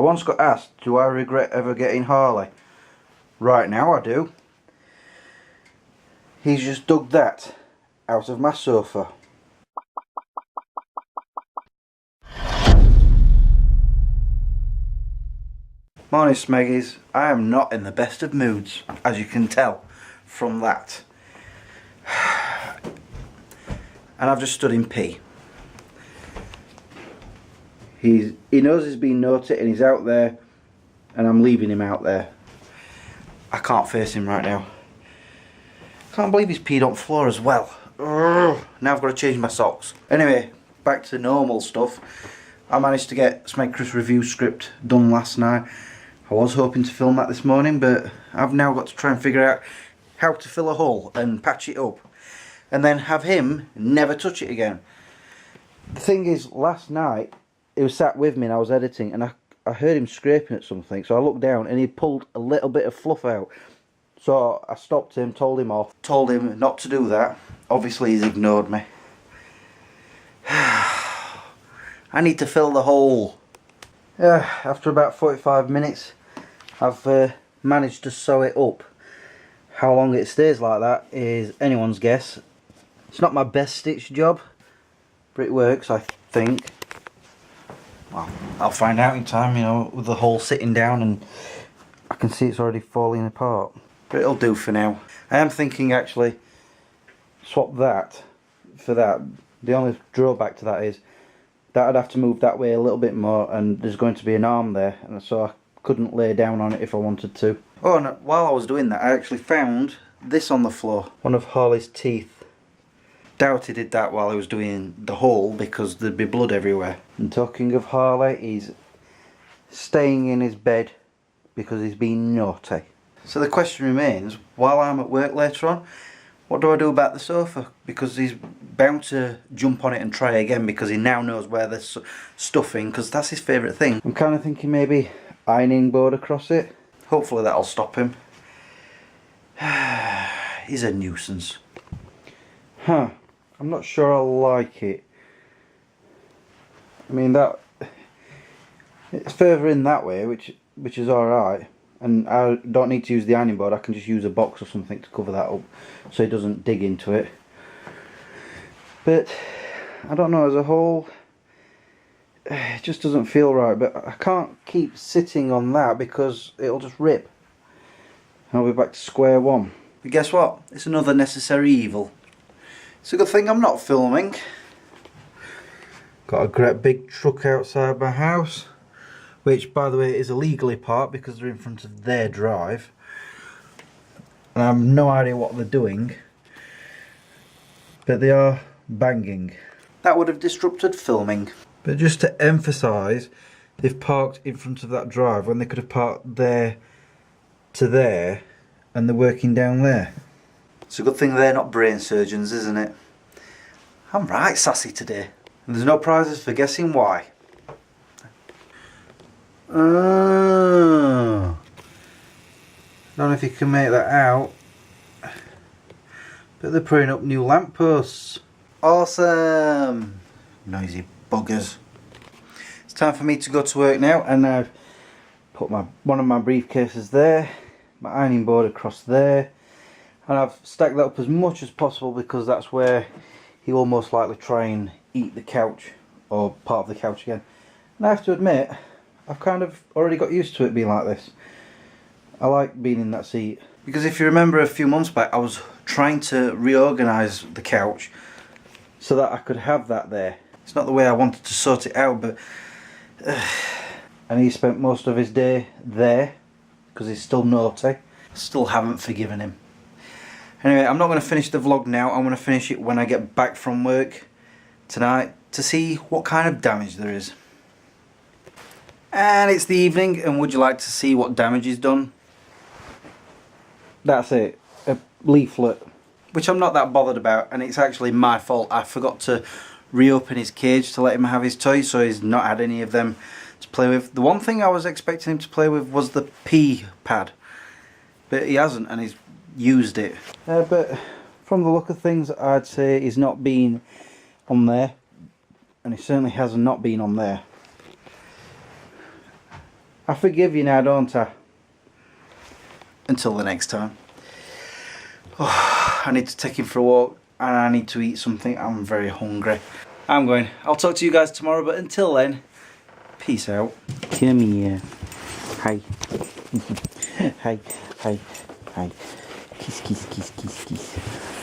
I once got asked, do I regret ever getting Harley? Right now I do. He's just dug that out of my sofa. Morning Smeggies, I am not in the best of moods, as you can tell from that. And I've just stood in pee. He knows he's been naughty and he's out there, and I'm leaving him out there. I can't face him right now. Can't believe he's peed on the floor as well. Ugh, now I've got to change my socks. Anyway, back to normal stuff. I managed to get Smegcraft's review script done last night. I was hoping to film that this morning, but I've now got to try and figure out how to fill a hole and patch it up, and then have him never touch it again. The thing is, last night he was sat with me and I was editing, and I heard him scraping at something, so I looked down and he pulled a little bit of fluff out. So I stopped him, told him off, told him not to do that. Obviously he's ignored me. I need to fill the hole. After about 45 minutes I've managed to sew it up. How long it stays like that is anyone's guess. It's not my best stitch job, but it works, I think. Well, I'll find out in time, you know, with the hole sitting down, and I can see it's already falling apart. But it'll do for now. I am thinking actually swap that for that. The only drawback to that is that I'd have to move that way a little bit more, and there's going to be an arm there, and so I couldn't lay down on it if I wanted to. Oh, and while I was doing that, I actually found this on the floor. One of Harley's teeth. Doubt he did that while he was doing the hole, because there'd be blood everywhere. And talking of Harley, he's staying in his bed because he's been naughty. So the question remains, while I'm at work later on, what do I do about the sofa? Because he's bound to jump on it and try again, because he now knows where there's stuffing, because that's his favourite thing. I'm kind of thinking maybe ironing board across it. Hopefully that'll stop him. He's a nuisance. Huh. I'm not sure I like it. I mean, that it's further in that way, which is alright. And I don't need to use the ironing board, I can just use a box or something to cover that up so it doesn't dig into it. But I don't know, as a whole it just doesn't feel right. But I can't keep sitting on that because it'll just rip. I'll be back to square one. But guess what? It's another necessary evil. It's a good thing I'm not filming. Got a great big truck outside my house, which by the way is illegally parked because they're in front of their drive. And I have no idea what they're doing, but they are banging. That would have disrupted filming. But just to emphasise, they've parked in front of that drive when they could have parked there to there, and they're working down there. It's a good thing they're not brain surgeons, isn't it? I'm right sassy today. And there's no prizes for guessing why. Oh. Don't know if you can make that out, but they're putting up new lampposts. Awesome! Noisy buggers. It's time for me to go to work now, and I've put one of my briefcases there, my ironing board across there, and I've stacked that up as much as possible because that's where he will most likely try and eat the couch, or part of the couch again. And I have to admit, I've kind of already got used to it being like this. I like being in that seat. Because if you remember a few months back, I was trying to reorganise the couch so that I could have that there. It's not the way I wanted to sort it out, but... and he spent most of his day there, because he's still naughty. Still haven't forgiven him. Anyway, I'm not going to finish the vlog now. I'm going to finish it when I get back from work tonight to see what kind of damage there is. And it's the evening, and would you like to see what damage is done? That's it, a leaflet. Which I'm not that bothered about, and it's actually my fault. I forgot to reopen his cage to let him have his toys, so he's not had any of them to play with. The one thing I was expecting him to play with was the pee pad, but he hasn't, and he's used it. But from the look of things, I'd say he's not been on there, and he certainly has not been on there. I forgive you now, don't I? Until the next time. Oh, I need to take him for a walk and I need to eat something. I'm very hungry. I'm going. I'll talk to you guys tomorrow, but until then, peace out. Come here. Hi. Hi. Hi. Hi. Kiss, kiss, kiss, kiss, kiss.